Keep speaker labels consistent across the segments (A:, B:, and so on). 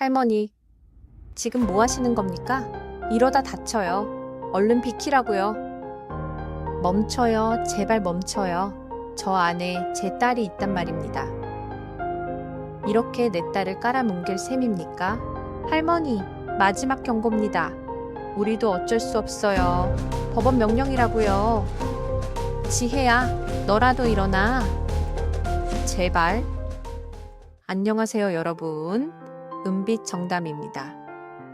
A: 할머니, 지금 뭐 하시는 겁니까? 이러다 다쳐요. 얼른 비키라고요. 멈춰요. 제발 멈춰요. 저 안에 제 딸이 있단 말입니다. 이렇게 내 딸을 깔아뭉갤 셈입니까? 할머니, 마지막 경고입니다. 우리도 어쩔 수 없어요. 법원 명령이라고요. 지혜야, 너라도 일어나. 제발. 안녕하세요, 여러분. 은빛 정담입니다.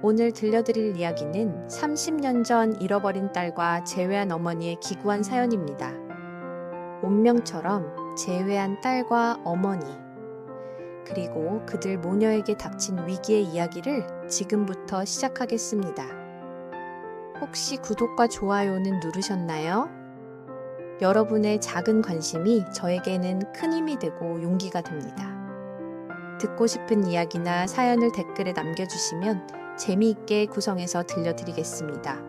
A: 오늘 들려드릴 이야기는 30년 전 잃어버린 딸과 재회한 어머니의 기구한 사연입니다. 운명처럼 재회한 딸과 어머니, 그리고 그들 모녀에게 닥친 위기의 이야기를 지금부터 시작하겠습니다. 혹시 구독과 좋아요는 누르셨나요? 여러분의 작은 관심이 저에게는 큰 힘이 되고 용기가 됩니다. 듣고 싶은 이야기나 사연을 댓글에 남겨주시면 재미있게 구성해서 들려드리겠습니다.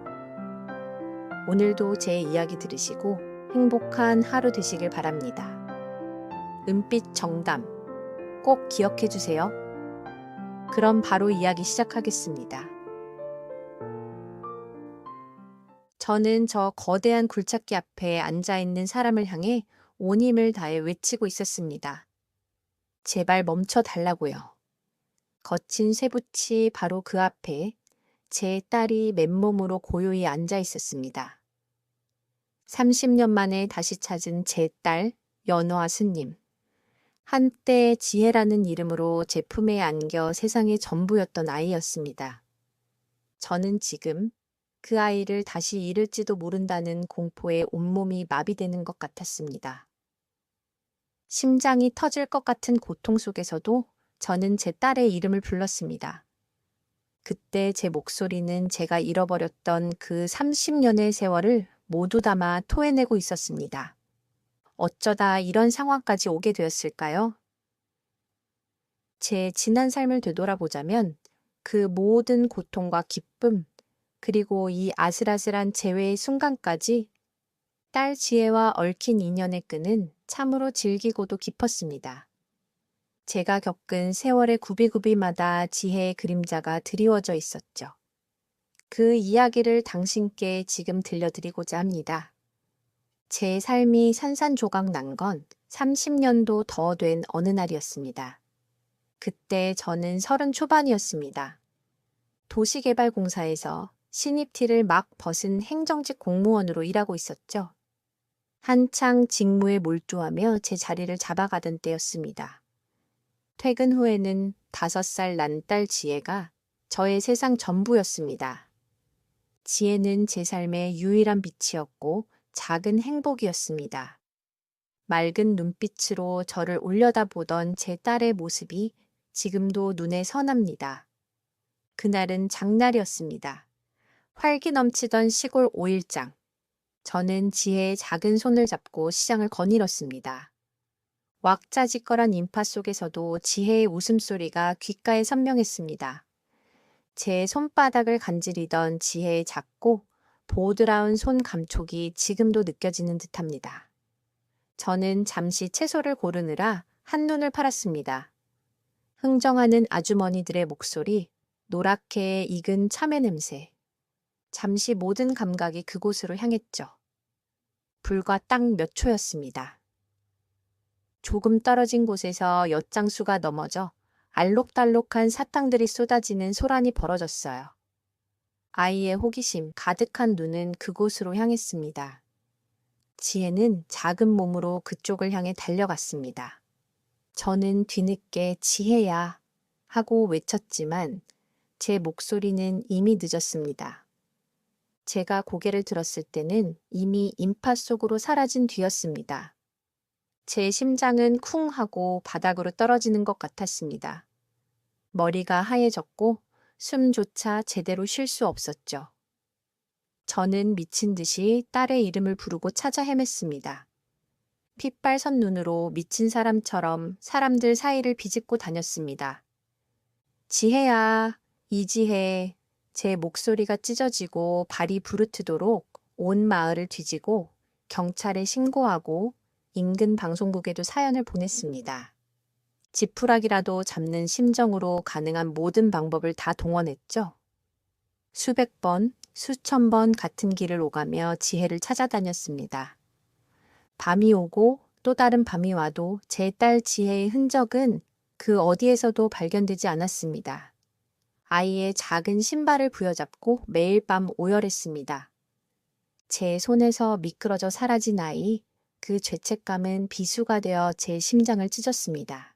A: 오늘도 제 이야기 들으시고 행복한 하루 되시길 바랍니다. 은빛 정담 꼭 기억해 주세요. 그럼 바로 이야기 시작하겠습니다. 저는 저 거대한 굴착기 앞에 앉아있는 사람을 향해 온 힘을 다해 외치고 있었습니다. 제발 멈춰 달라고요. 거친 쇠붙이 바로 그 앞에 제 딸이 맨몸으로 고요히 앉아 있었습니다. 30년 만에 다시 찾은 제 딸, 연호아 스님. 한때 지혜라는 이름으로 제 품에 안겨 세상의 전부였던 아이였습니다. 저는 지금 그 아이를 다시 잃을지도 모른다는 공포에 온몸이 마비되는 것 같았습니다. 심장이 터질 것 같은 고통 속에서도 저는 제 딸의 이름을 불렀습니다. 그때 제 목소리는 제가 잃어버렸던 그 30년의 세월을 모두 담아 토해내고 있었습니다. 어쩌다 이런 상황까지 오게 되었을까요? 제 지난 삶을 되돌아보자면 그 모든 고통과 기쁨, 그리고 이 아슬아슬한 재회의 순간까지 딸 지혜와 얽힌 인연의 끈은 참으로 질기고도 깊었습니다. 제가 겪은 세월의 구비구비마다 지혜의 그림자가 드리워져 있었죠. 그 이야기를 당신께 지금 들려드리고자 합니다. 제 삶이 산산조각 난 건 30년도 더 된 어느 날이었습니다. 그때 저는 30 초반이었습니다. 도시개발공사에서 신입티를 막 벗은 행정직 공무원으로 일하고 있었죠. 한창 직무에 몰두하며 제 자리를 잡아가던 때였습니다. 퇴근 후에는 5살 난 딸 지혜가 저의 세상 전부였습니다. 지혜는 제 삶의 유일한 빛이었고 작은 행복이었습니다. 맑은 눈빛으로 저를 올려다보던 제 딸의 모습이 지금도 눈에 선합니다. 그날은 장날이었습니다. 활기 넘치던 시골 5일장. 저는 지혜의 작은 손을 잡고 시장을 거닐었습니다. 왁자지껄한 인파 속에서도 지혜의 웃음소리가 귓가에 선명했습니다. 제 손바닥을 간지리던 지혜의 작고 보드라운 손 감촉이 지금도 느껴지는 듯합니다. 저는 잠시 채소를 고르느라 한눈을 팔았습니다. 흥정하는 아주머니들의 목소리, 노랗게 익은 참외 냄새. 잠시 모든 감각이 그곳으로 향했죠. 불과 딱 몇 초였습니다. 조금 떨어진 곳에서 엿장수가 넘어져 알록달록한 사탕들이 쏟아지는 소란이 벌어졌어요. 아이의 호기심 가득한 눈은 그곳으로 향했습니다. 지혜는 작은 몸으로 그쪽을 향해 달려갔습니다. 저는 뒤늦게 지혜야 하고 외쳤지만 제 목소리는 이미 늦었습니다. 제가 고개를 들었을 때는 이미 인파 속으로 사라진 뒤였습니다. 제 심장은 쿵 하고 바닥으로 떨어지는 것 같았습니다. 머리가 하얘졌고 숨조차 제대로 쉴 수 없었죠. 저는 미친 듯이 딸의 이름을 부르고 찾아 헤맸습니다. 핏발선 눈으로 미친 사람처럼 사람들 사이를 비집고 다녔습니다. 지혜야, 이지혜. 제 목소리가 찢어지고 발이 부르트도록 온 마을을 뒤지고 경찰에 신고하고 인근 방송국에도 사연을 보냈습니다. 지푸라기라도 잡는 심정으로 가능한 모든 방법을 다 동원했죠. 수백 번, 수천 번 같은 길을 오가며 지혜를 찾아다녔습니다. 밤이 오고 또 다른 밤이 와도 제 딸 지혜의 흔적은 그 어디에서도 발견되지 않았습니다. 아이의 작은 신발을 부여잡고 매일 밤 오열했습니다. 제 손에서 미끄러져 사라진 아이, 그 죄책감은 비수가 되어 제 심장을 찢었습니다.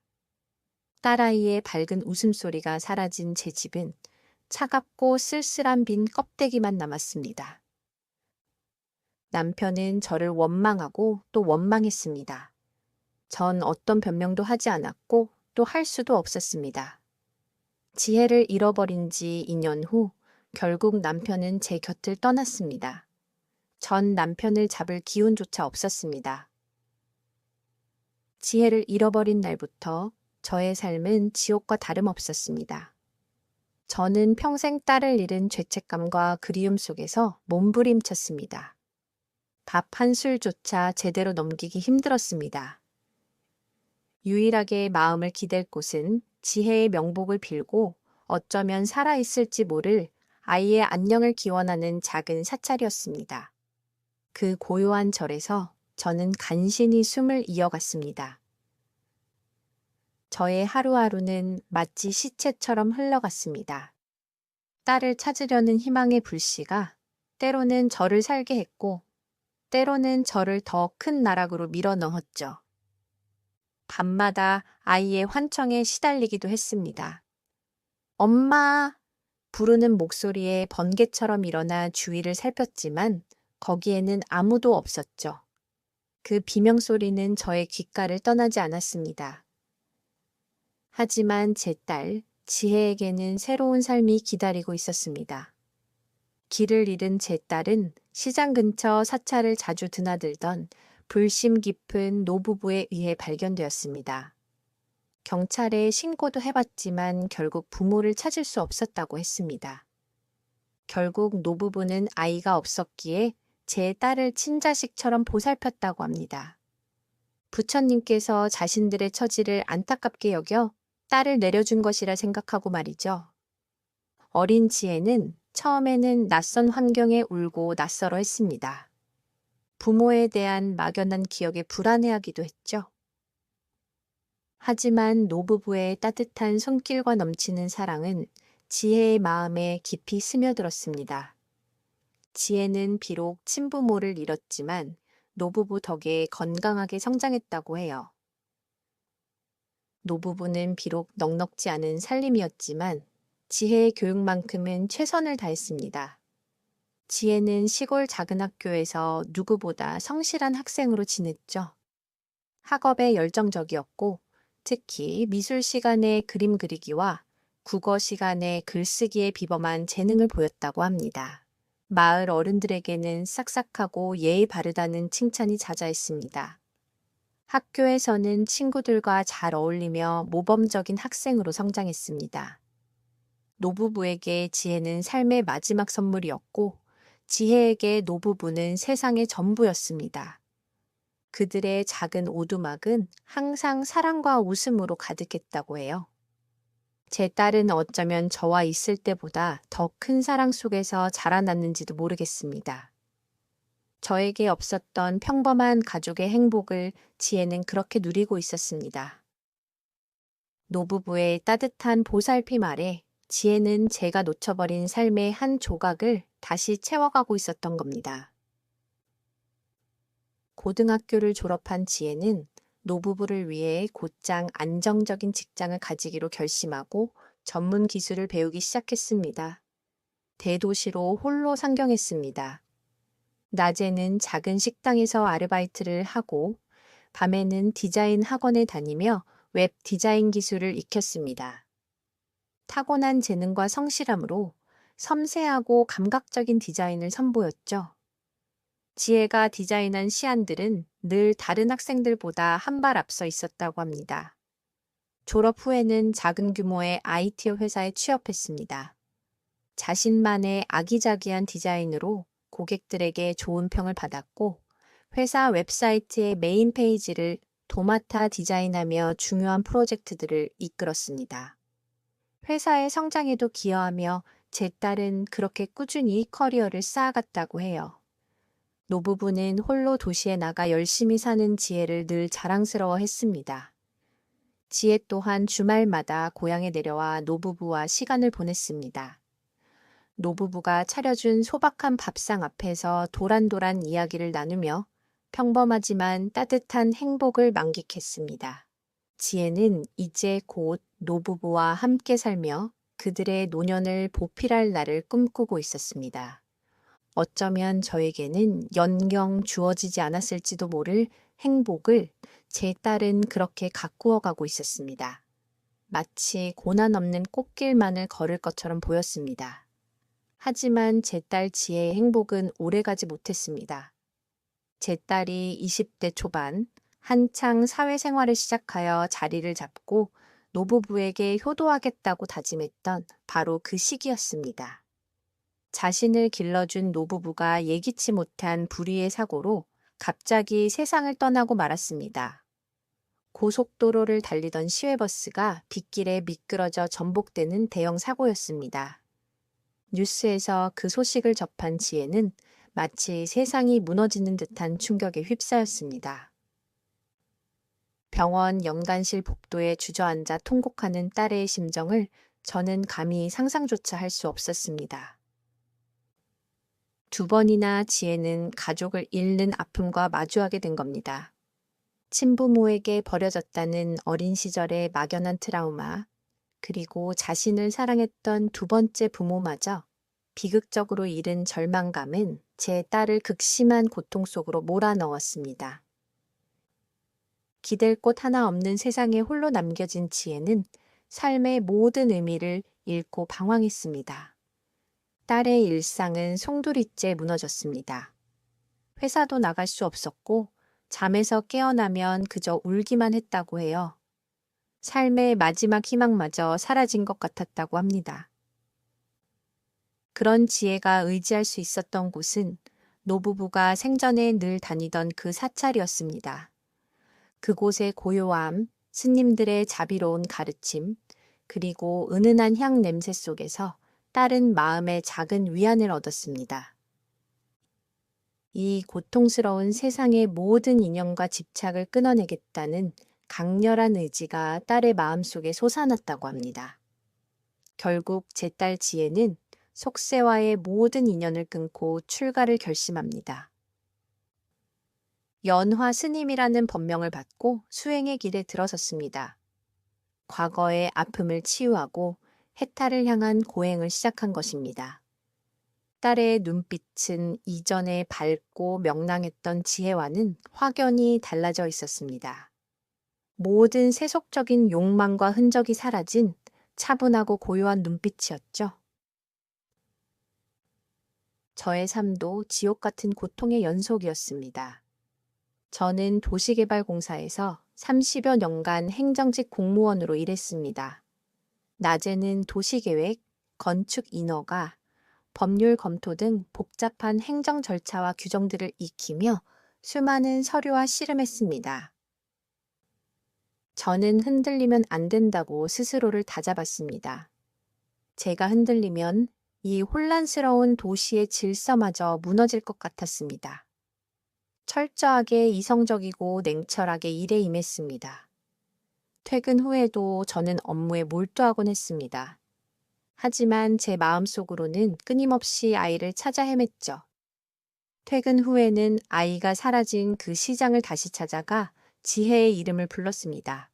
A: 딸아이의 밝은 웃음소리가 사라진 제 집은 차갑고 쓸쓸한 빈 껍데기만 남았습니다. 남편은 저를 원망하고 또 원망했습니다. 전 어떤 변명도 하지 않았고 또 할 수도 없었습니다. 지혜를 잃어버린 지 2년 후 결국 남편은 제 곁을 떠났습니다. 전 남편을 잡을 기운조차 없었습니다. 지혜를 잃어버린 날부터 저의 삶은 지옥과 다름없었습니다. 저는 평생 딸을 잃은 죄책감과 그리움 속에서 몸부림쳤습니다. 밥 한 술조차 제대로 넘기기 힘들었습니다. 유일하게 마음을 기댈 곳은 지혜의 명복을 빌고 어쩌면 살아있을지 모를 아이의 안녕을 기원하는 작은 사찰이었습니다. 그 고요한 절에서 저는 간신히 숨을 이어갔습니다. 저의 하루하루는 마치 시체처럼 흘러갔습니다. 딸을 찾으려는 희망의 불씨가 때로는 저를 살게 했고 때로는 저를 더 큰 나락으로 밀어 넣었죠. 밤마다 아이의 환청에 시달리기도 했습니다. 엄마! 부르는 목소리에 번개처럼 일어나 주위를 살폈지만 거기에는 아무도 없었죠. 그 비명소리는 저의 귓가를 떠나지 않았습니다. 하지만 제 딸, 지혜에게는 새로운 삶이 기다리고 있었습니다. 길을 잃은 제 딸은 시장 근처 사찰을 자주 드나들던 불심 깊은 노부부에 의해 발견되었습니다. 경찰에 신고도 해봤지만 결국 부모를 찾을 수 없었다고 했습니다. 결국 노부부는 아이가 없었기에 제 딸을 친자식처럼 보살폈다고 합니다. 부처님께서 자신들의 처지를 안타깝게 여겨 딸을 내려준 것이라 생각하고 말이죠. 어린 지혜는 처음에는 낯선 환경에 울고 낯설어 했습니다. 부모에 대한 막연한 기억에 불안해하기도 했죠. 하지만 노부부의 따뜻한 손길과 넘치는 사랑은 지혜의 마음에 깊이 스며들었습니다. 지혜는 비록 친부모를 잃었지만 노부부 덕에 건강하게 성장했다고 해요. 노부부는 비록 넉넉지 않은 살림이었지만 지혜의 교육만큼은 최선을 다했습니다. 지혜는 시골 작은 학교에서 누구보다 성실한 학생으로 지냈죠. 학업에 열정적이었고 특히 미술 시간에 그림 그리기와 국어 시간에 글쓰기에 비범한 재능을 보였다고 합니다. 마을 어른들에게는 싹싹하고 예의 바르다는 칭찬이 자자했습니다. 학교에서는 친구들과 잘 어울리며 모범적인 학생으로 성장했습니다. 노부부에게 지혜는 삶의 마지막 선물이었고 지혜에게 노부부는 세상의 전부였습니다. 그들의 작은 오두막은 항상 사랑과 웃음으로 가득했다고 해요. 제 딸은 어쩌면 저와 있을 때보다 더 큰 사랑 속에서 자라났는지도 모르겠습니다. 저에게 없었던 평범한 가족의 행복을 지혜는 그렇게 누리고 있었습니다. 노부부의 따뜻한 보살핌 아래 지혜는 제가 놓쳐버린 삶의 한 조각을 다시 채워가고 있었던 겁니다. 고등학교를 졸업한 지혜는 노부부를 위해 곧장 안정적인 직장을 가지기로 결심하고 전문 기술을 배우기 시작했습니다. 대도시로 홀로 상경했습니다. 낮에는 작은 식당에서 아르바이트를 하고 밤에는 디자인 학원에 다니며 웹 디자인 기술을 익혔습니다. 타고난 재능과 성실함으로 섬세하고 감각적인 디자인을 선보였죠. 지혜가 디자인한 시안들은 늘 다른 학생들보다 한 발 앞서 있었다고 합니다. 졸업 후에는 작은 규모의 IT 회사에 취업했습니다. 자신만의 아기자기한 디자인으로 고객들에게 좋은 평을 받았고 회사 웹사이트의 메인 페이지를 도맡아 디자인하며 중요한 프로젝트들을 이끌었습니다. 회사의 성장에도 기여하며 제 딸은 그렇게 꾸준히 커리어를 쌓아갔다고 해요. 노부부는 홀로 도시에 나가 열심히 사는 지혜를 늘 자랑스러워 했습니다. 지혜 또한 주말마다 고향에 내려와 노부부와 시간을 보냈습니다. 노부부가 차려준 소박한 밥상 앞에서 도란도란 이야기를 나누며 평범하지만 따뜻한 행복을 만끽했습니다. 지혜는 이제 곧 노부부와 함께 살며 그들의 노년을 보필할 날을 꿈꾸고 있었습니다. 어쩌면 저에게는 연경 주어지지 않았을지도 모를 행복을 제 딸은 그렇게 가꾸어 가고 있었습니다. 마치 고난 없는 꽃길만을 걸을 것처럼 보였습니다. 하지만 제 딸 지혜의 행복은 오래가지 못했습니다. 제 딸이 20대 초반, 한창 사회생활을 시작하여 자리를 잡고 노부부에게 효도하겠다고 다짐했던 바로 그 시기였습니다. 자신을 길러준 노부부가 예기치 못한 불의의 사고로 갑자기 세상을 떠나고 말았습니다. 고속도로를 달리던 시외버스가 빗길에 미끄러져 전복되는 대형 사고였습니다. 뉴스에서 그 소식을 접한 지혜는 마치 세상이 무너지는 듯한 충격에 휩싸였습니다. 병원 연간실 복도에 주저앉아 통곡하는 딸의 심정을 저는 감히 상상조차 할 수 없었습니다. 2번이나 지혜는 가족을 잃는 아픔과 마주하게 된 겁니다. 친부모에게 버려졌다는 어린 시절의 막연한 트라우마, 그리고 자신을 사랑했던 2번째 부모마저 비극적으로 잃은 절망감은 제 딸을 극심한 고통 속으로 몰아넣었습니다. 기댈 곳 하나 없는 세상에 홀로 남겨진 지혜는 삶의 모든 의미를 잃고 방황했습니다. 딸의 일상은 송두리째 무너졌습니다. 회사도 나갈 수 없었고 잠에서 깨어나면 그저 울기만 했다고 해요. 삶의 마지막 희망마저 사라진 것 같았다고 합니다. 그런 지혜가 의지할 수 있었던 곳은 노부부가 생전에 늘 다니던 그 사찰이었습니다. 그곳의 고요함, 스님들의 자비로운 가르침, 그리고 은은한 향 냄새 속에서 딸은 마음의 작은 위안을 얻었습니다. 이 고통스러운 세상의 모든 인연과 집착을 끊어내겠다는 강렬한 의지가 딸의 마음속에 솟아났다고 합니다. 결국 제 딸 지혜는 속세와의 모든 인연을 끊고 출가를 결심합니다. 연화 스님이라는 법명을 받고 수행의 길에 들어섰습니다. 과거의 아픔을 치유하고 해탈을 향한 고행을 시작한 것입니다. 딸의 눈빛은 이전에 밝고 명랑했던 지혜와는 확연히 달라져 있었습니다. 모든 세속적인 욕망과 흔적이 사라진 차분하고 고요한 눈빛이었죠. 저의 삶도 지옥 같은 고통의 연속이었습니다. 저는 도시개발공사에서 30여 년간 행정직 공무원으로 일했습니다. 낮에는 도시계획, 건축 인허가, 법률 검토 등 복잡한 행정 절차와 규정들을 익히며 수많은 서류와 씨름했습니다. 저는 흔들리면 안 된다고 스스로를 다잡았습니다. 제가 흔들리면 이 혼란스러운 도시의 질서마저 무너질 것 같았습니다. 철저하게 이성적이고 냉철하게 일에 임했습니다. 퇴근 후에도 저는 업무에 몰두하곤 했습니다. 하지만 제 마음속으로는 끊임없이 아이를 찾아 헤맸죠. 퇴근 후에는 아이가 사라진 그 시장을 다시 찾아가 지혜의 이름을 불렀습니다.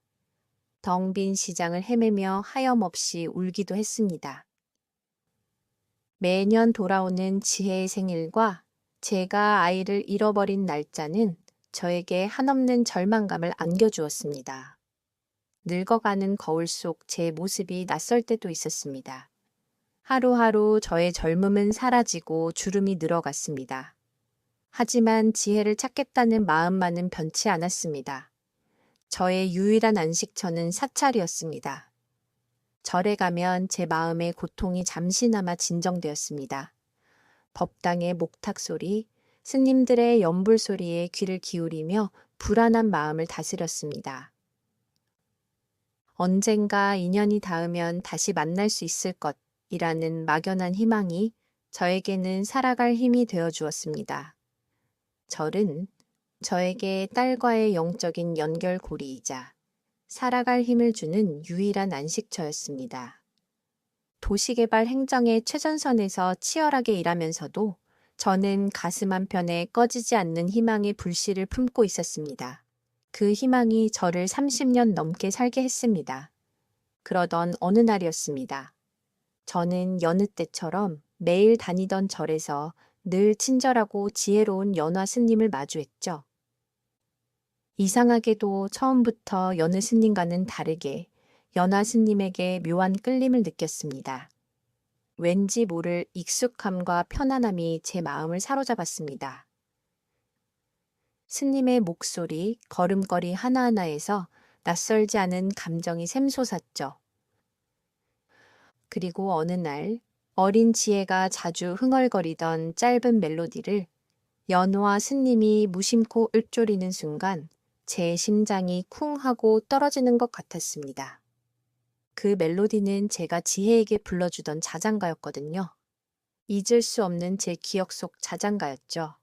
A: 덩 빈 시장을 헤매며 하염없이 울기도 했습니다. 매년 돌아오는 지혜의 생일과 제가 아이를 잃어버린 날짜는 저에게 한없는 절망감을 안겨주었습니다. 늙어가는 거울 속 제 모습이 낯설 때도 있었습니다. 하루하루 저의 젊음은 사라지고 주름이 늘어갔습니다. 하지만 지혜를 찾겠다는 마음만은 변치 않았습니다. 저의 유일한 안식처는 사찰이었습니다. 절에 가면 제 마음의 고통이 잠시나마 진정되었습니다. 법당의 목탁 소리, 스님들의 연불 소리에 귀를 기울이며 불안한 마음을 다스렸습니다. 언젠가 인연이 닿으면 다시 만날 수 있을 것이라는 막연한 희망이 저에게는 살아갈 힘이 되어 주었습니다. 절은 저에게 딸과의 영적인 연결고리이자 살아갈 힘을 주는 유일한 안식처였습니다. 도시개발 행정의 최전선에서 치열하게 일하면서도 저는 가슴 한편에 꺼지지 않는 희망의 불씨를 품고 있었습니다. 그 희망이 저를 30년 넘게 살게 했습니다. 그러던 어느 날이었습니다. 저는 여느 때처럼 매일 다니던 절에서 늘 친절하고 지혜로운 연화 스님을 마주했죠. 이상하게도 처음부터 여느 스님과는 다르게 연화 스님에게 묘한 끌림을 느꼈습니다. 왠지 모를 익숙함과 편안함이 제 마음을 사로잡았습니다. 스님의 목소리, 걸음걸이 하나하나에서 낯설지 않은 감정이 샘솟았죠. 그리고 어느 날 어린 지혜가 자주 흥얼거리던 짧은 멜로디를 연화 스님이 무심코 읊조리는 순간 제 심장이 쿵 하고 떨어지는 것 같았습니다. 그 멜로디는 제가 지혜에게 불러주던 자장가였거든요. 잊을 수 없는 제 기억 속 자장가였죠.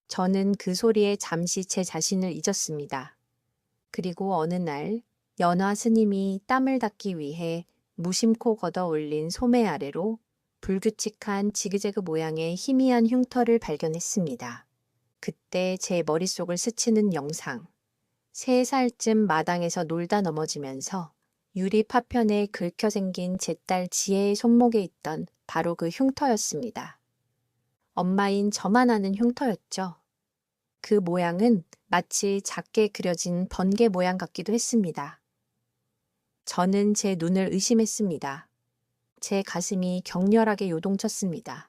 A: 저는 그 소리에 잠시 제 자신을 잊었습니다. 그리고 어느 날 연화 스님이 땀을 닦기 위해 무심코 걷어 올린 소매 아래로 불규칙한 지그재그 모양의 희미한 흉터를 발견했습니다. 그때 제 머릿속을 스치는 영상. 3살쯤 마당에서 놀다 넘어지면서 유리 파편에 긁혀 생긴 제 딸 지혜의 손목에 있던 바로 그 흉터였습니다. 엄마인 저만 아는 흉터였죠. 그 모양은 마치 작게 그려진 번개 모양 같기도 했습니다. 저는 제 눈을 의심했습니다. 제 가슴이 격렬하게 요동쳤습니다.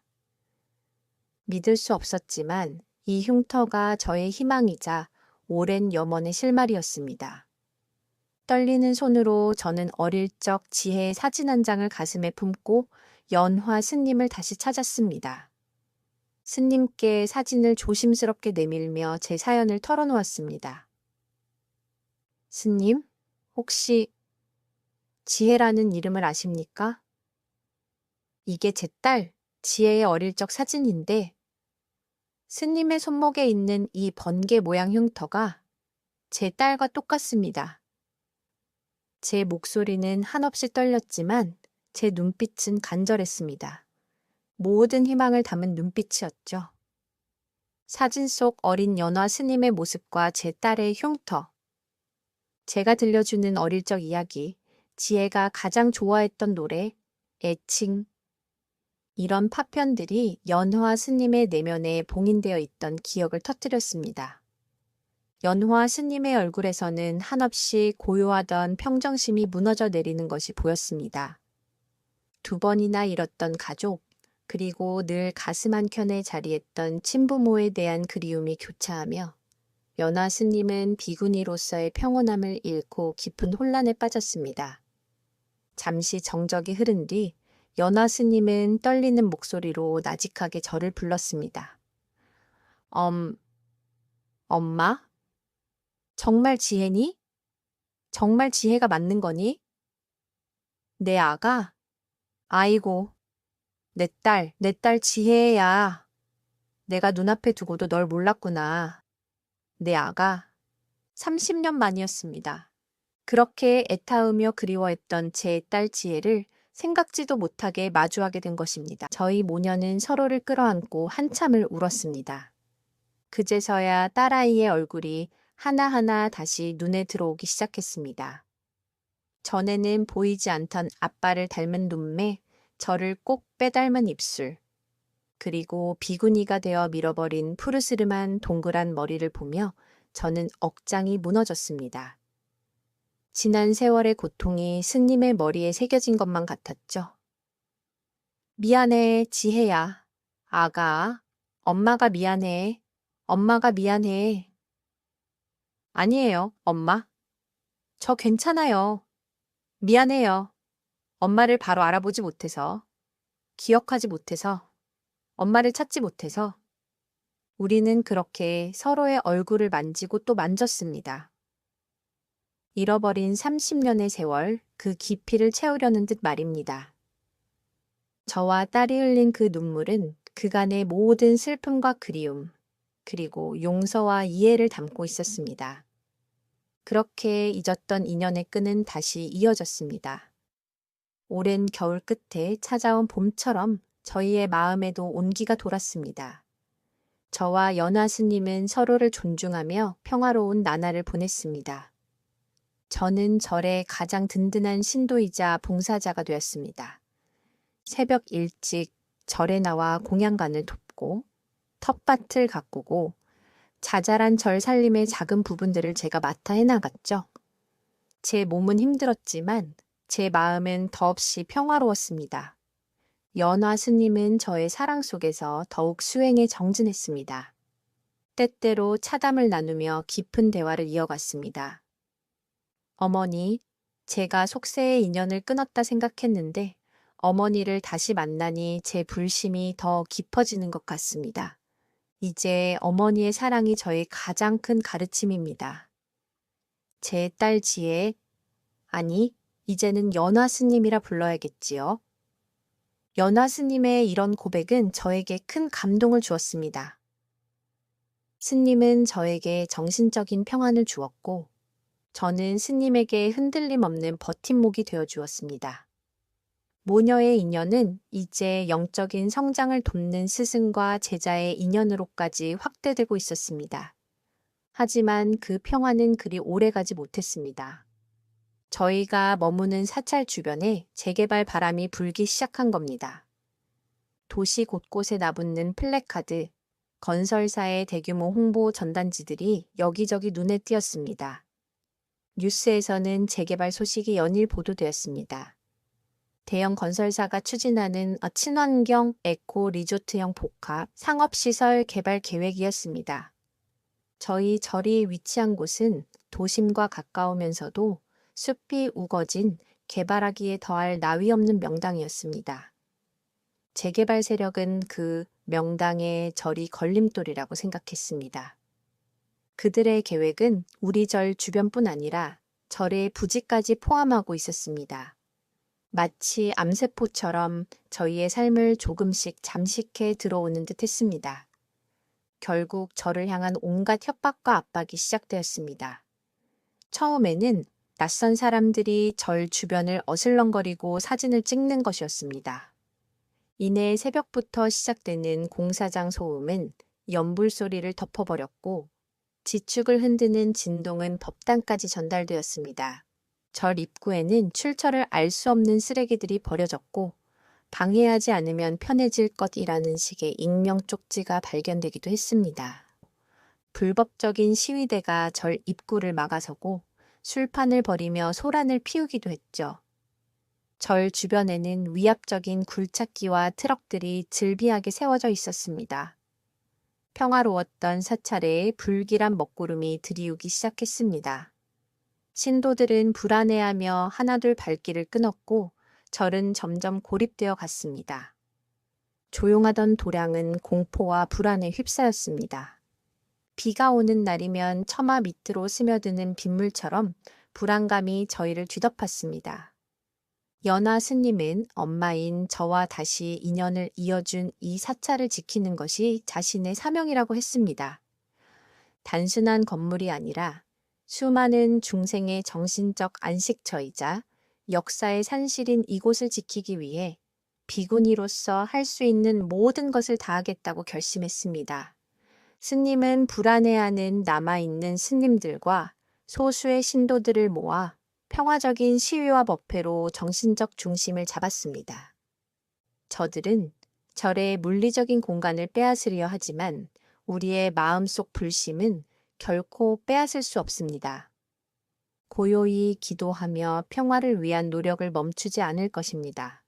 A: 믿을 수 없었지만 이 흉터가 저의 희망이자 오랜 염원의 실마리였습니다. 떨리는 손으로 저는 어릴 적 지혜의 사진 한 장을 가슴에 품고 연화 스님을 다시 찾았습니다. 스님께 사진을 조심스럽게 내밀며 제 사연을 털어놓았습니다. 스님, 혹시 지혜라는 이름을 아십니까? 이게 제 딸, 지혜의 어릴 적 사진인데 스님의 손목에 있는 이 번개 모양 흉터가 제 딸과 똑같습니다. 제 목소리는 한없이 떨렸지만 제 눈빛은 간절했습니다. 모든 희망을 담은 눈빛이었죠. 사진 속 어린 연화 스님의 모습과 제 딸의 흉터. 제가 들려주는 어릴 적 이야기, 지혜가 가장 좋아했던 노래, 애칭. 이런 파편들이 연화 스님의 내면에 봉인되어 있던 기억을 터뜨렸습니다. 연화 스님의 얼굴에서는 한없이 고요하던 평정심이 무너져 내리는 것이 보였습니다. 2번이나 잃었던 가족, 그리고 늘 가슴 한켠에 자리했던 친부모에 대한 그리움이 교차하며 연화 스님은 비구니로서의 평온함을 잃고 깊은 혼란에 빠졌습니다. 잠시 정적이 흐른 뒤 연화 스님은 떨리는 목소리로 나직하게 저를 불렀습니다. 엄마? 정말 지혜니? 정말 지혜가 맞는 거니? 내 아가? 아이고, 내 딸 지혜야. 내가 눈앞에 두고도 널 몰랐구나. 내 아가 30년 만이었습니다. 그렇게 애타으며 그리워했던 제 딸 지혜를 생각지도 못하게 마주하게 된 것입니다. 저희 모녀는 서로를 끌어안고 한참을 울었습니다. 그제서야 딸아이의 얼굴이 하나하나 다시 눈에 들어오기 시작했습니다. 전에는 보이지 않던 아빠를 닮은 눈매, 저를 꼭 빼닮은 입술, 그리고 비구니가 되어 밀어버린 푸르스름한 동그란 머리를 보며 저는 억장이 무너졌습니다. 지난 세월의 고통이 스님의 머리에 새겨진 것만 같았죠. 미안해, 지혜야. 아가, 엄마가 미안해. 엄마가 미안해. 아니에요, 엄마. 저 괜찮아요. 미안해요. 엄마를 바로 알아보지 못해서, 기억하지 못해서, 엄마를 찾지 못해서. 우리는 그렇게 서로의 얼굴을 만지고 또 만졌습니다. 잃어버린 30년의 세월, 그 깊이를 채우려는 듯 말입니다. 저와 딸이 흘린 그 눈물은 그간의 모든 슬픔과 그리움, 그리고 용서와 이해를 담고 있었습니다. 그렇게 잊었던 인연의 끈은 다시 이어졌습니다. 오랜 겨울 끝에 찾아온 봄처럼 저희의 마음에도 온기가 돌았습니다. 저와 연화 스님은 서로를 존중하며 평화로운 나날을 보냈습니다. 저는 절의 가장 든든한 신도이자 봉사자가 되었습니다. 새벽 일찍 절에 나와 공양간을 돕고 텃밭을 가꾸고 자잘한 절 살림의 작은 부분들을 제가 맡아 해나갔죠. 제 몸은 힘들었지만 제 마음은 더없이 평화로웠습니다. 연화 스님은 저의 사랑 속에서 더욱 수행에 정진했습니다. 때때로 차담을 나누며 깊은 대화를 이어갔습니다. 어머니, 제가 속세의 인연을 끊었다 생각했는데 어머니를 다시 만나니 제 불심이 더 깊어지는 것 같습니다. 이제 어머니의 사랑이 저의 가장 큰 가르침입니다. 제 딸 지혜, 아니, 이제는 연화 스님이라 불러야겠지요. 연화 스님의 이런 고백은 저에게 큰 감동을 주었습니다. 스님은 저에게 정신적인 평안을 주었고, 저는 스님에게 흔들림 없는 버팀목이 되어 주었습니다. 모녀의 인연은 이제 영적인 성장을 돕는 스승과 제자의 인연으로까지 확대되고 있었습니다. 하지만 그 평화는 그리 오래가지 못했습니다. 저희가 머무는 사찰 주변에 재개발 바람이 불기 시작한 겁니다. 도시 곳곳에 나붙는 플래카드, 건설사의 대규모 홍보 전단지들이 여기저기 눈에 띄었습니다. 뉴스에서는 재개발 소식이 연일 보도되었습니다. 대형 건설사가 추진하는 친환경 에코 리조트형 복합 상업시설 개발 계획이었습니다. 저희 절이 위치한 곳은 도심과 가까우면서도 숲이 우거진 개발하기에 더할 나위 없는 명당이었습니다. 재개발 세력은 그 명당에 절이 걸림돌이라고 생각했습니다. 그들의 계획은 우리 절 주변뿐 아니라 절의 부지까지 포함하고 있었습니다. 마치 암세포처럼 저희의 삶을 조금씩 잠식해 들어오는 듯 했습니다. 결국 저를 향한 온갖 협박과 압박이 시작되었습니다. 처음에는 낯선 사람들이 절 주변을 어슬렁거리고 사진을 찍는 것이었습니다. 이내 새벽부터 시작되는 공사장 소음은 연불 소리를 덮어버렸고 지축을 흔드는 진동은 법당까지 전달되었습니다. 절 입구에는 출처를 알 수 없는 쓰레기들이 버려졌고 방해하지 않으면 편해질 것이라는 식의 익명 쪽지가 발견되기도 했습니다. 불법적인 시위대가 절 입구를 막아서고 술판을 벌이며 소란을 피우기도 했죠. 절 주변에는 위압적인 굴착기와 트럭들이 즐비하게 세워져 있었습니다. 평화로웠던 사찰에 불길한 먹구름이 들이우기 시작했습니다. 신도들은 불안해하며 하나둘 발길을 끊었고 절은 점점 고립되어 갔습니다. 조용하던 도량은 공포와 불안에 휩싸였습니다. 비가 오는 날이면 처마 밑으로 스며드는 빗물처럼 불안감이 저희를 뒤덮었습니다. 연화 스님은 엄마인 저와 다시 인연을 이어준 이 사찰을 지키는 것이 자신의 사명이라고 했습니다. 단순한 건물이 아니라 수많은 중생의 정신적 안식처이자 역사의 산실인 이곳을 지키기 위해 비구니로서 할 수 있는 모든 것을 다하겠다고 결심했습니다. 스님은 불안해하는 남아있는 스님들과 소수의 신도들을 모아 평화적인 시위와 법회로 정신적 중심을 잡았습니다. 저들은 절의 물리적인 공간을 빼앗으려 하지만 우리의 마음속 불심은 결코 빼앗을 수 없습니다. 고요히 기도하며 평화를 위한 노력을 멈추지 않을 것입니다.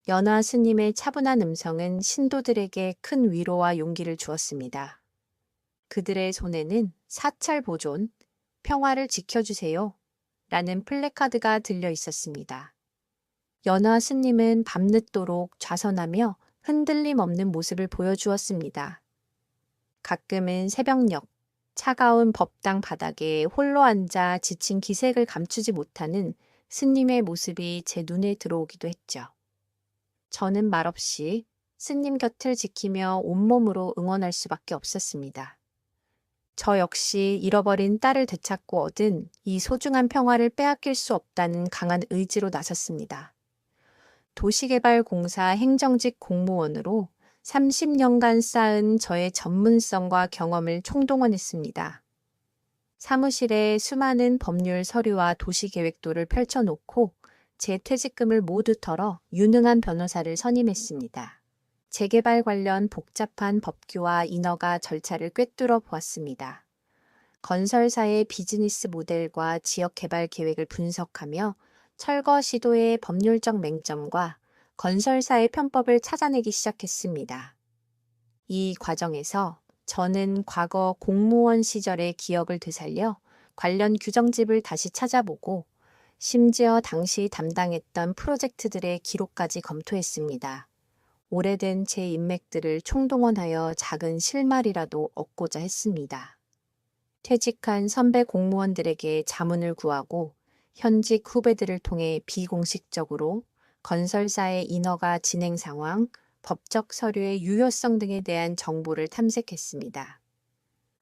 A: 연화 스님의 차분한 음성은 신도들에게 큰 위로와 용기를 주었습니다. 그들의 손에는 사찰 보존, 평화를 지켜주세요 라는 플래카드가 들려 있었습니다. 연화 스님은 밤늦도록 좌선하며 흔들림 없는 모습을 보여주었습니다. 가끔은 새벽녘, 차가운 법당 바닥에 홀로 앉아 지친 기색을 감추지 못하는 스님의 모습이 제 눈에 들어오기도 했죠. 저는 말없이 스님 곁을 지키며 온몸으로 응원할 수밖에 없었습니다. 저 역시 잃어버린 딸을 되찾고 얻은 이 소중한 평화를 빼앗길 수 없다는 강한 의지로 나섰습니다. 도시개발공사 행정직 공무원으로 30년간 쌓은 저의 전문성과 경험을 총동원했습니다. 사무실에 수많은 법률 서류와 도시계획도를 펼쳐놓고 제 퇴직금을 모두 털어 유능한 변호사를 선임했습니다. 재개발 관련 복잡한 법규와 인허가 절차를 꿰뚫어 보았습니다. 건설사의 비즈니스 모델과 지역 개발 계획을 분석하며 철거 시도의 법률적 맹점과 건설사의 편법을 찾아내기 시작했습니다. 이 과정에서 저는 과거 공무원 시절의 기억을 되살려 관련 규정집을 다시 찾아보고 심지어 당시 담당했던 프로젝트들의 기록까지 검토했습니다. 오래된 제 인맥들을 총동원하여 작은 실마리라도 얻고자 했습니다. 퇴직한 선배 공무원들에게 자문을 구하고 현직 후배들을 통해 비공식적으로 건설사의 인허가 진행 상황, 법적 서류의 유효성 등에 대한 정보를 탐색했습니다.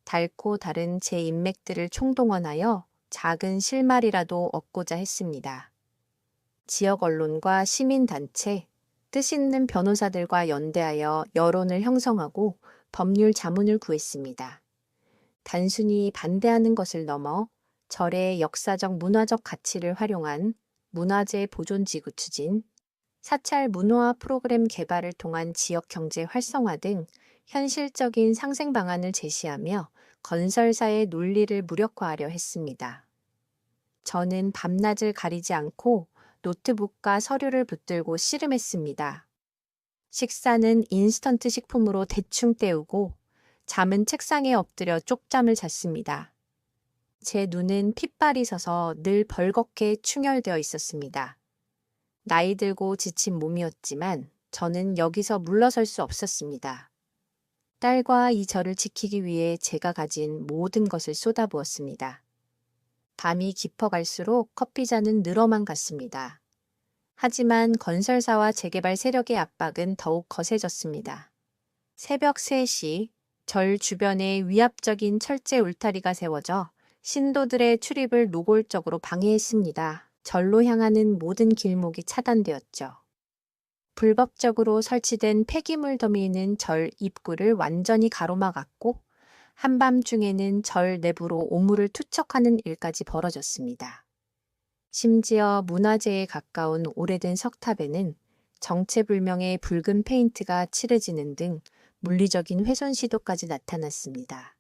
A: 달고 다른 제 인맥들을 총동원하여 작은 실마리라도 얻고자 했습니다. 지역 언론과 시민단체, 뜻있는 변호사들과 연대하여 여론을 형성하고 법률 자문을 구했습니다. 단순히 반대하는 것을 넘어 절의 역사적 문화적 가치를 활용한 문화재 보존지구 추진, 사찰 문화 프로그램 개발을 통한 지역 경제 활성화 등 현실적인 상생 방안을 제시하며 건설사의 논리를 무력화하려 했습니다. 저는 밤낮을 가리지 않고 노트북과 서류를 붙들고 씨름했습니다. 식사는 인스턴트 식품으로 대충 때우고 잠은 책상에 엎드려 쪽잠을 잤습니다. 제 눈은 핏발이 서서 늘 벌겋게 충혈되어 있었습니다. 나이 들고 지친 몸이었지만 저는 여기서 물러설 수 없었습니다. 딸과 이 저를 지키기 위해 제가 가진 모든 것을 쏟아부었습니다. 밤이 깊어갈수록 커피잔은 늘어만 갔습니다. 하지만 건설사와 재개발 세력의 압박은 더욱 거세졌습니다. 새벽 3시 절 주변에 위압적인 철제 울타리가 세워져 신도들의 출입을 노골적으로 방해했습니다. 절로 향하는 모든 길목이 차단되었죠. 불법적으로 설치된 폐기물 더미는 절 입구를 완전히 가로막았고 한밤중에는 절 내부로 오물을 투척하는 일까지 벌어졌습니다. 심지어 문화재에 가까운 오래된 석탑에는 정체불명의 붉은 페인트가 칠해지는 등 물리적인 훼손 시도까지 나타났습니다.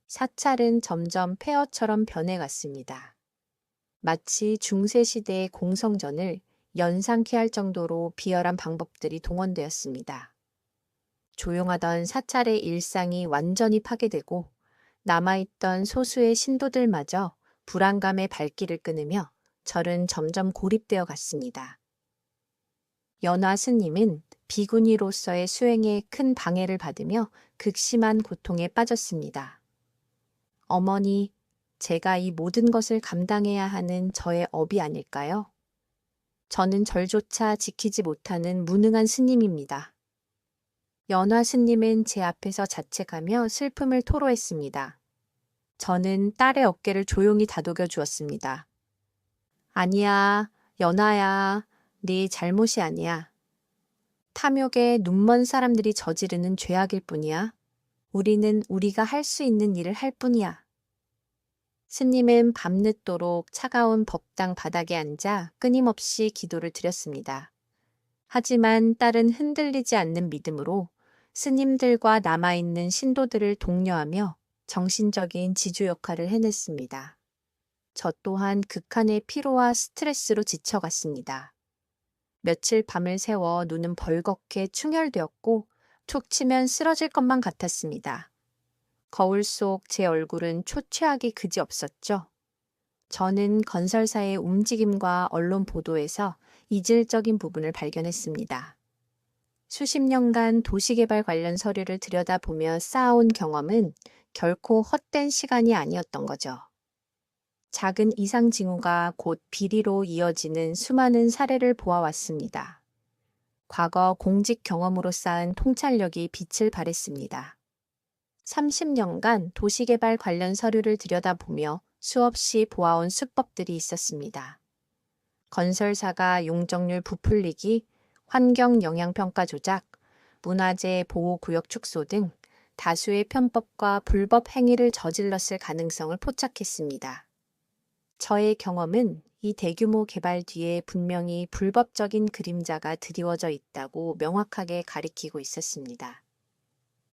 A: 사찰은 점점 폐허처럼 변해갔습니다. 마치 중세시대의 공성전을 연상케 할 정도로 비열한 방법들이 동원되었습니다. 조용하던 사찰의 일상이 완전히 파괴되고 남아있던 소수의 신도들마저 불안감의 발길을 끊으며 절은 점점 고립되어 갔습니다. 연화 스님은 비구니로서의 수행에 큰 방해를 받으며 극심한 고통에 빠졌습니다. 어머니, 제가 이 모든 것을 감당해야 하는 저의 업이 아닐까요? 저는 절조차 지키지 못하는 무능한 스님입니다. 연화 스님은 제 앞에서 자책하며 슬픔을 토로했습니다. 저는 딸의 어깨를 조용히 다독여 주었습니다. 아니야, 연화야, 네 잘못이 아니야. 탐욕에 눈먼 사람들이 저지르는 죄악일 뿐이야. 우리는 우리가 할 수 있는 일을 할 뿐이야. 스님은 밤늦도록 차가운 법당 바닥에 앉아 끊임없이 기도를 드렸습니다. 하지만 딸은 흔들리지 않는 믿음으로 스님들과 남아있는 신도들을 독려하며 정신적인 지주 역할을 해냈습니다. 저 또한 극한의 피로와 스트레스로 지쳐갔습니다. 며칠 밤을 새워 눈은 벌겋게 충혈되었고 툭 치면 쓰러질 것만 같았습니다. 거울 속 제 얼굴은 초췌하기 그지없었죠. 저는 건설사의 움직임과 언론 보도에서 이질적인 부분을 발견했습니다. 수십 년간 도시개발 관련 서류를 들여다보며 쌓아온 경험은 결코 헛된 시간이 아니었던 거죠. 작은 이상 징후가 곧 비리로 이어지는 수많은 사례를 보아왔습니다. 과거 공직 경험으로 쌓은 통찰력이 빛을 발했습니다. 30년간 도시개발 관련 서류를 들여다보며 수없이 보아온 수법들이 있었습니다. 건설사가 용적률 부풀리기, 환경 영향평가 조작, 문화재 보호구역 축소 등 다수의 편법과 불법 행위를 저질렀을 가능성을 포착했습니다. 저의 경험은 이 대규모 개발 뒤에 분명히 불법적인 그림자가 드리워져 있다고 명확하게 가리키고 있었습니다.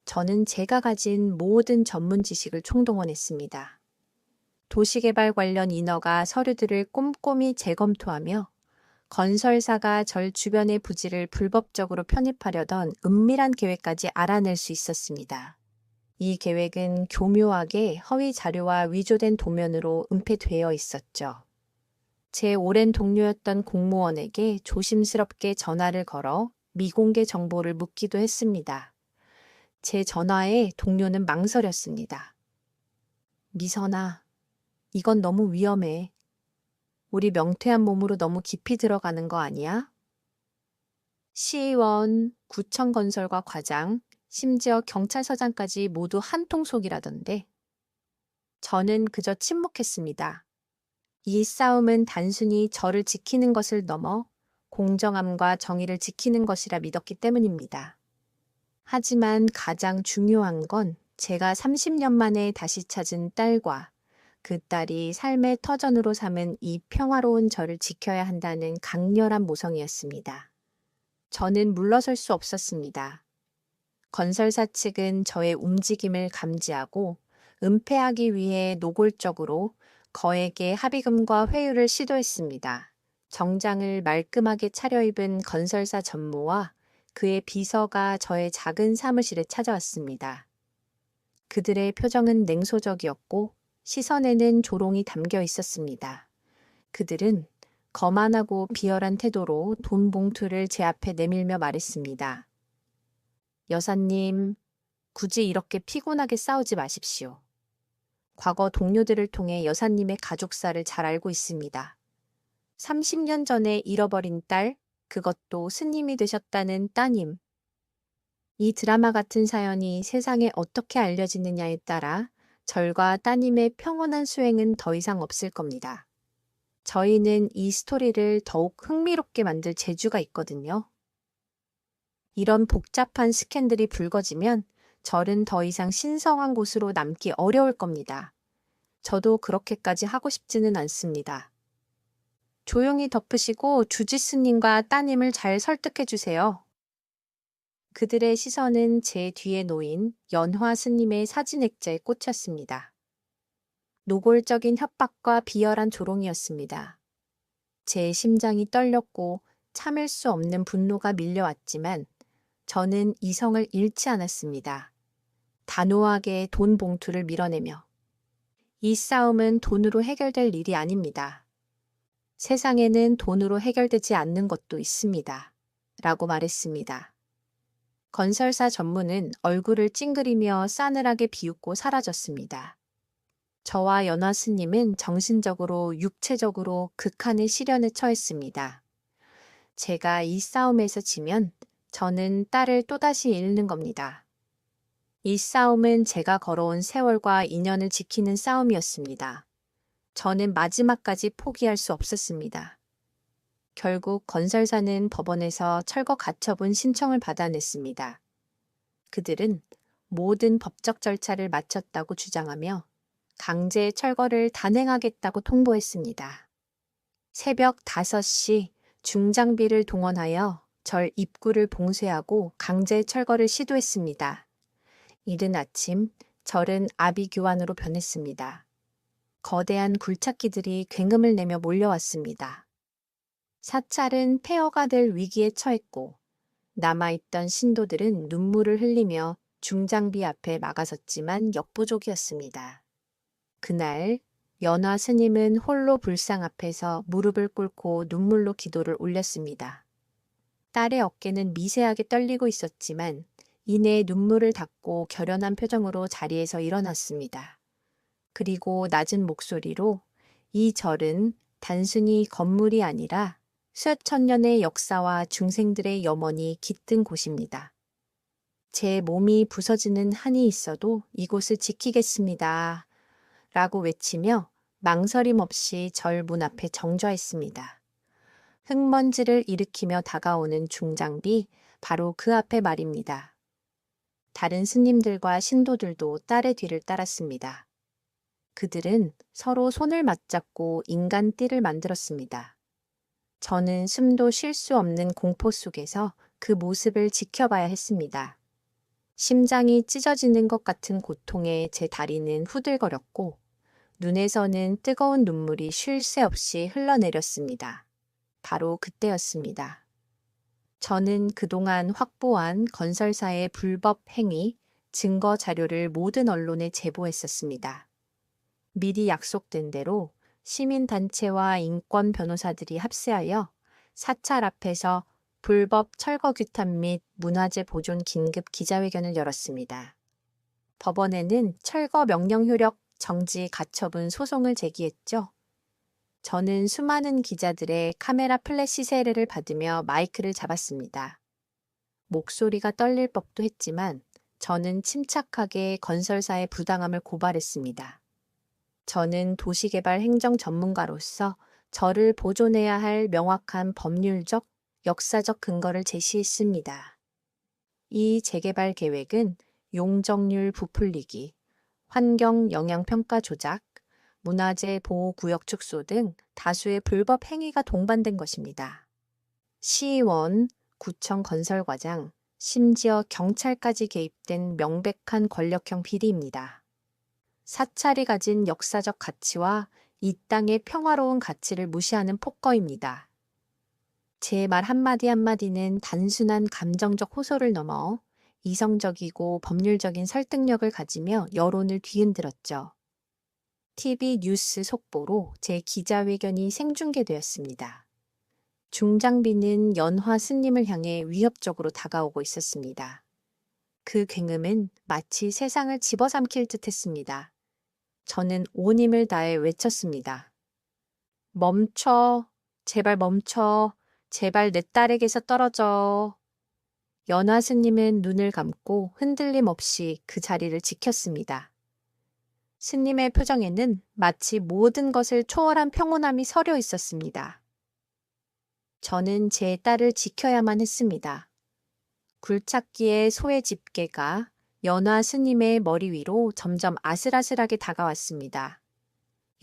A: 저는 제가 가진 모든 전문 지식을 총동원했습니다. 도시개발 관련 인허가 서류들을 꼼꼼히 재검토하며 건설사가 절 주변의 부지를 불법적으로 편입하려던 은밀한 계획까지 알아낼 수 있었습니다. 이 계획은 교묘하게 허위 자료와 위조된 도면으로 은폐되어 있었죠. 제 오랜 동료였던 공무원에게 조심스럽게 전화를 걸어 미공개 정보를 묻기도 했습니다. 제 전화에 동료는 망설였습니다. 미선아, 이건 너무 위험해. 우리 명퇴한 몸으로 너무 깊이 들어가는 거 아니야? 시의원, 구청건설과 과장, 심지어 경찰서장까지 모두 한통속이라던데. 저는 그저 침묵했습니다. 이 싸움은 단순히 저를 지키는 것을 넘어 공정함과 정의를 지키는 것이라 믿었기 때문입니다. 하지만 가장 중요한 건 제가 30년 만에 다시 찾은 딸과 그 딸이 삶의 터전으로 삼은 이 평화로운 저를 지켜야 한다는 강렬한 모성이었습니다. 저는 물러설 수 없었습니다. 건설사 측은 저의 움직임을 감지하고 은폐하기 위해 노골적으로 거액의 합의금과 회유를 시도했습니다. 정장을 말끔하게 차려입은 건설사 전무와 그의 비서가 저의 작은 사무실에 찾아왔습니다. 그들의 표정은 냉소적이었고 시선에는 조롱이 담겨 있었습니다. 그들은 거만하고 비열한 태도로 돈 봉투를 제 앞에 내밀며 말했습니다. 여사님, 굳이 이렇게 피곤하게 싸우지 마십시오. 과거 동료들을 통해 여사님의 가족사를 잘 알고 있습니다. 30년 전에 잃어버린 딸, 그것도 스님이 되셨다는 따님. 이 드라마 같은 사연이 세상에 어떻게 알려지느냐에 따라 절과 따님의 평온한 수행은 더 이상 없을 겁니다. 저희는 이 스토리를 더욱 흥미롭게 만들 재주가 있거든요. 이런 복잡한 스캔들이 불거지면 절은 더 이상 신성한 곳으로 남기 어려울 겁니다. 저도 그렇게까지 하고 싶지는 않습니다. 조용히 덮으시고 주지스님과 따님을 잘 설득해 주세요. 그들의 시선은 제 뒤에 놓인 연화 스님의 사진 액자에 꽂혔습니다. 노골적인 협박과 비열한 조롱이었습니다. 제 심장이 떨렸고 참을 수 없는 분노가 밀려왔지만 저는 이성을 잃지 않았습니다. 단호하게 돈 봉투를 밀어내며 이 싸움은 돈으로 해결될 일이 아닙니다. 세상에는 돈으로 해결되지 않는 것도 있습니다. 라고 말했습니다. 건설사 전무는 얼굴을 찡그리며 싸늘하게 비웃고 사라졌습니다. 저와 연화 스님은 정신적으로 육체적으로 극한의 시련에 처했습니다. 제가 이 싸움에서 지면 저는 딸을 또다시 잃는 겁니다. 이 싸움은 제가 걸어온 세월과 인연을 지키는 싸움이었습니다. 저는 마지막까지 포기할 수 없었습니다. 결국 건설사는 법원에서 철거 가처분 신청을 받아냈습니다. 그들은 모든 법적 절차를 마쳤다고 주장하며 강제 철거를 단행하겠다고 통보했습니다. 새벽 5시 중장비를 동원하여 절 입구를 봉쇄하고 강제 철거를 시도했습니다. 이른 아침 절은 아비규환으로 변했습니다. 거대한 굴착기들이 굉음을 내며 몰려왔습니다. 사찰은 폐허가 될 위기에 처했고 남아있던 신도들은 눈물을 흘리며 중장비 앞에 막아섰지만 역부족이었습니다. 그날 연화 스님은 홀로 불상 앞에서 무릎을 꿇고 눈물로 기도를 올렸습니다. 딸의 어깨는 미세하게 떨리고 있었지만 이내 눈물을 닦고 결연한 표정으로 자리에서 일어났습니다. 그리고 낮은 목소리로 이 절은 단순히 건물이 아니라 수천 년의 역사와 중생들의 염원이 깃든 곳입니다. 제 몸이 부서지는 한이 있어도 이곳을 지키겠습니다. 라고 외치며 망설임 없이 절 문 앞에 정좌했습니다. 흙먼지를 일으키며 다가오는 중장비, 바로 그 앞에 말입니다. 다른 스님들과 신도들도 딸의 뒤를 따랐습니다. 그들은 서로 손을 맞잡고 인간띠를 만들었습니다. 저는 숨도 쉴 수 없는 공포 속에서 그 모습을 지켜봐야 했습니다. 심장이 찢어지는 것 같은 고통에 제 다리는 후들거렸고 눈에서는 뜨거운 눈물이 쉴 새 없이 흘러내렸습니다. 바로 그때였습니다. 저는 그동안 확보한 건설사의 불법 행위, 증거 자료를 모든 언론에 제보했었습니다. 미리 약속된 대로 시민단체와 인권 변호사들이 합세하여 사찰 앞에서 불법 철거 규탄 및 문화재 보존 긴급 기자회견을 열었습니다. 법원에는 철거 명령 효력 정지 가처분 소송을 제기했죠. 저는 수많은 기자들의 카메라 플래시 세례를 받으며 마이크를 잡았습니다. 목소리가 떨릴 법도 했지만 저는 침착하게 건설사의 부당함을 고발했습니다. 저는 도시개발 행정 전문가로서 저를 보존해야 할 명확한 법률적, 역사적 근거를 제시했습니다. 이 재개발 계획은 용적률 부풀리기, 환경 영향평가 조작, 문화재 보호구역 축소 등 다수의 불법 행위가 동반된 것입니다. 시의원, 구청 건설과장, 심지어 경찰까지 개입된 명백한 권력형 비리입니다. 사찰이 가진 역사적 가치와 이 땅의 평화로운 가치를 무시하는 폭거입니다. 제 말 한마디 한마디는 단순한 감정적 호소를 넘어 이성적이고 법률적인 설득력을 가지며 여론을 뒤흔들었죠. TV 뉴스 속보로 제 기자회견이 생중계되었습니다. 중장비는 연화 스님을 향해 위협적으로 다가오고 있었습니다. 그 굉음은 마치 세상을 집어삼킬 듯 했습니다. 저는 온 힘을 다해 외쳤습니다. 멈춰, 제발 멈춰, 제발 내 딸에게서 떨어져. 연화 스님은 눈을 감고 흔들림 없이 그 자리를 지켰습니다. 스님의 표정에는 마치 모든 것을 초월한 평온함이 서려 있었습니다. 저는 제 딸을 지켜야만 했습니다. 굴착기의 소의 집게가 연화 스님의 머리 위로 점점 아슬아슬하게 다가왔습니다.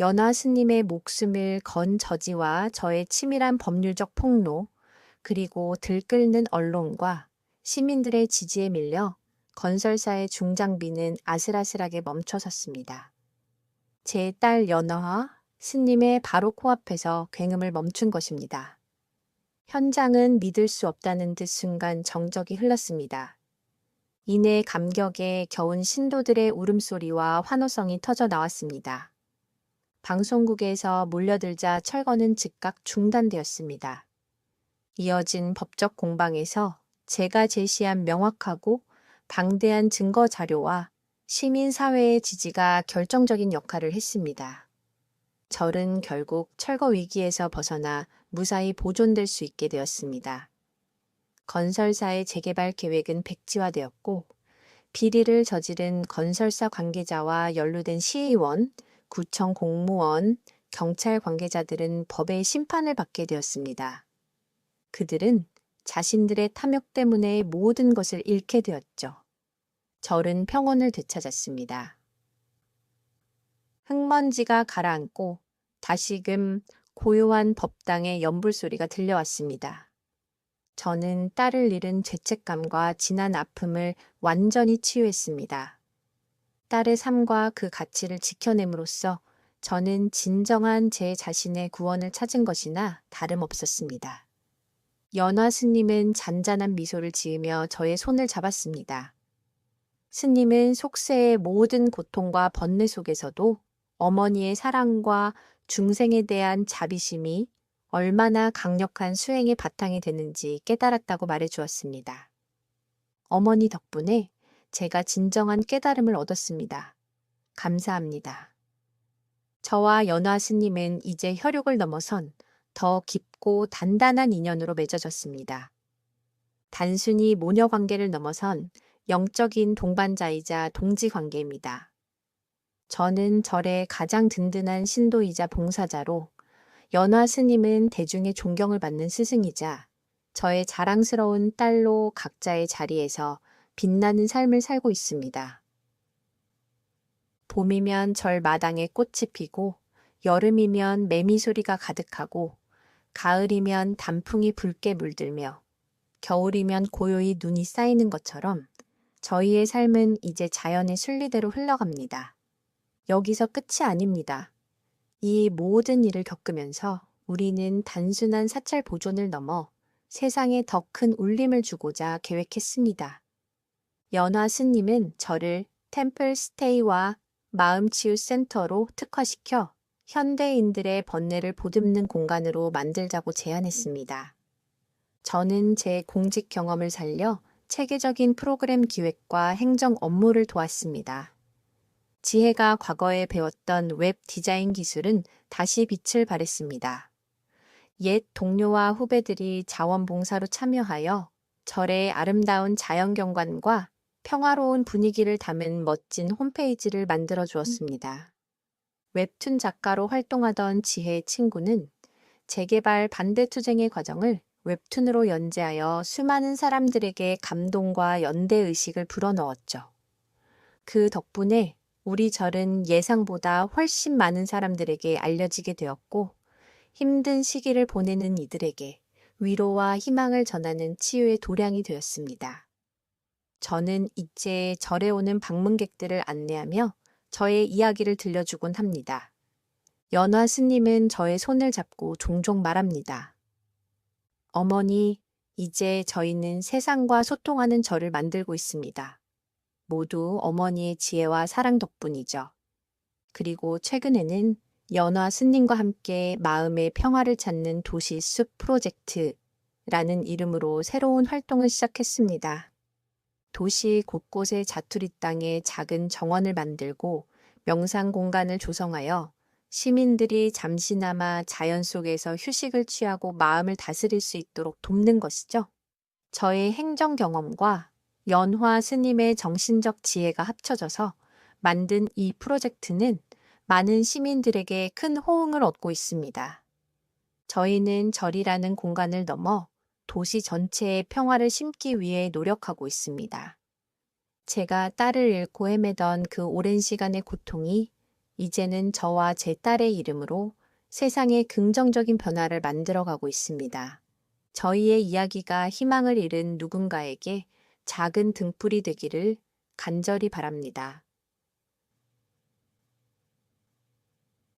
A: 연화 스님의 목숨을 건 저지와 저의 치밀한 법률적 폭로, 그리고 들끓는 언론과 시민들의 지지에 밀려 건설사의 중장비는 아슬아슬하게 멈춰섰습니다. 제 딸 연화와 스님의 바로 코앞에서 굉음을 멈춘 것입니다. 현장은 믿을 수 없다는 듯 순간 정적이 흘렀습니다. 이내 감격에 겨운 신도들의 울음소리와 환호성이 터져 나왔습니다. 방송국에서 몰려들자 철거는 즉각 중단되었습니다. 이어진 법적 공방에서 제가 제시한 명확하고 방대한 증거 자료와 시민사회의 지지가 결정적인 역할을 했습니다. 절은 결국 철거 위기에서 벗어나 무사히 보존될 수 있게 되었습니다. 건설사의 재개발 계획은 백지화되었고 비리를 저지른 건설사 관계자와 연루된 시의원, 구청 공무원, 경찰 관계자들은 법의 심판을 받게 되었습니다. 그들은 자신들의 탐욕 때문에 모든 것을 잃게 되었죠. 절은 평온을 되찾았습니다. 흙먼지가 가라앉고 다시금 고요한 법당의 연불소리가 들려왔습니다. 저는 딸을 잃은 죄책감과 진한 아픔을 완전히 치유했습니다. 딸의 삶과 그 가치를 지켜냄으로써 저는 진정한 제 자신의 구원을 찾은 것이나 다름없었습니다. 연화 스님은 잔잔한 미소를 지으며 저의 손을 잡았습니다. 스님은 속세의 모든 고통과 번뇌 속에서도 어머니의 사랑과 중생에 대한 자비심이 얼마나 강력한 수행의 바탕이 되는지 깨달았다고 말해 주었습니다. 어머니 덕분에 제가 진정한 깨달음을 얻었습니다. 감사합니다. 저와 연화 스님은 이제 혈육을 넘어선 더 깊고 단단한 인연으로 맺어졌습니다. 단순히 모녀 관계를 넘어선 영적인 동반자이자 동지 관계입니다. 저는 절의 가장 든든한 신도이자 봉사자로, 연화 스님은 대중의 존경을 받는 스승이자 저의 자랑스러운 딸로 각자의 자리에서 빛나는 삶을 살고 있습니다. 봄이면 절 마당에 꽃이 피고, 여름이면 매미 소리가 가득하고, 가을이면 단풍이 붉게 물들며, 겨울이면 고요히 눈이 쌓이는 것처럼 저희의 삶은 이제 자연의 순리대로 흘러갑니다. 여기서 끝이 아닙니다. 이 모든 일을 겪으면서 우리는 단순한 사찰 보존을 넘어 세상에 더 큰 울림을 주고자 계획했습니다. 연화 스님은 저를 템플 스테이와 마음치유 센터로 특화시켜 현대인들의 번뇌를 보듬는 공간으로 만들자고 제안했습니다. 저는 제 공직 경험을 살려 체계적인 프로그램 기획과 행정 업무를 도왔습니다. 지혜가 과거에 배웠던 웹 디자인 기술은 다시 빛을 발했습니다. 옛 동료와 후배들이 자원봉사로 참여하여 절의 아름다운 자연경관과 평화로운 분위기를 담은 멋진 홈페이지를 만들어 주었습니다. 웹툰 작가로 활동하던 지혜의 친구는 재개발 반대투쟁의 과정을 웹툰으로 연재하여 수많은 사람들에게 감동과 연대의식을 불어넣었죠. 그 덕분에 우리 절은 예상보다 훨씬 많은 사람들에게 알려지게 되었고, 힘든 시기를 보내는 이들에게 위로와 희망을 전하는 치유의 도량이 되었습니다. 저는 이제 절에 오는 방문객들을 안내하며 저의 이야기를 들려주곤 합니다. 연화 스님은 저의 손을 잡고 종종 말합니다. 어머니, 이제 저희는 세상과 소통하는 절을 만들고 있습니다. 모두 어머니의 지혜와 사랑 덕분이죠. 그리고 최근에는 연화 스님과 함께 마음의 평화를 찾는 도시 숲 프로젝트라는 이름으로 새로운 활동을 시작했습니다. 도시 곳곳의 자투리 땅에 작은 정원을 만들고 명상 공간을 조성하여 시민들이 잠시나마 자연 속에서 휴식을 취하고 마음을 다스릴 수 있도록 돕는 것이죠. 저의 행정 경험과 연화 스님의 정신적 지혜가 합쳐져서 만든 이 프로젝트는 많은 시민들에게 큰 호응을 얻고 있습니다. 저희는 절이라는 공간을 넘어 도시 전체의 평화를 심기 위해 노력하고 있습니다. 제가 딸을 잃고 헤매던 그 오랜 시간의 고통이 이제는 저와 제 딸의 이름으로 세상에 긍정적인 변화를 만들어가고 있습니다. 저희의 이야기가 희망을 잃은 누군가에게 작은 등불이 되기를 간절히 바랍니다.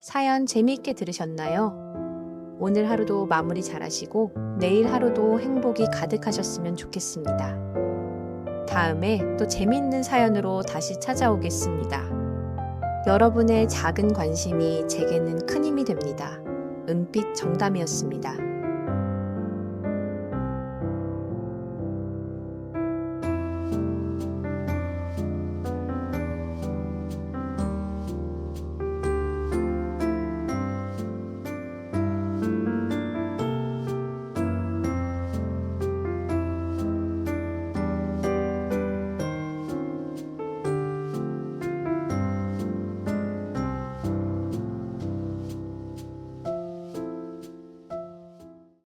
A: 사연 재미있게 들으셨나요? 오늘 하루도 마무리 잘하시고 내일 하루도 행복이 가득하셨으면 좋겠습니다. 다음에 또 재미있는 사연으로 다시 찾아오겠습니다. 여러분의 작은 관심이 제게는 큰 힘이 됩니다. 은빛 정담이었습니다.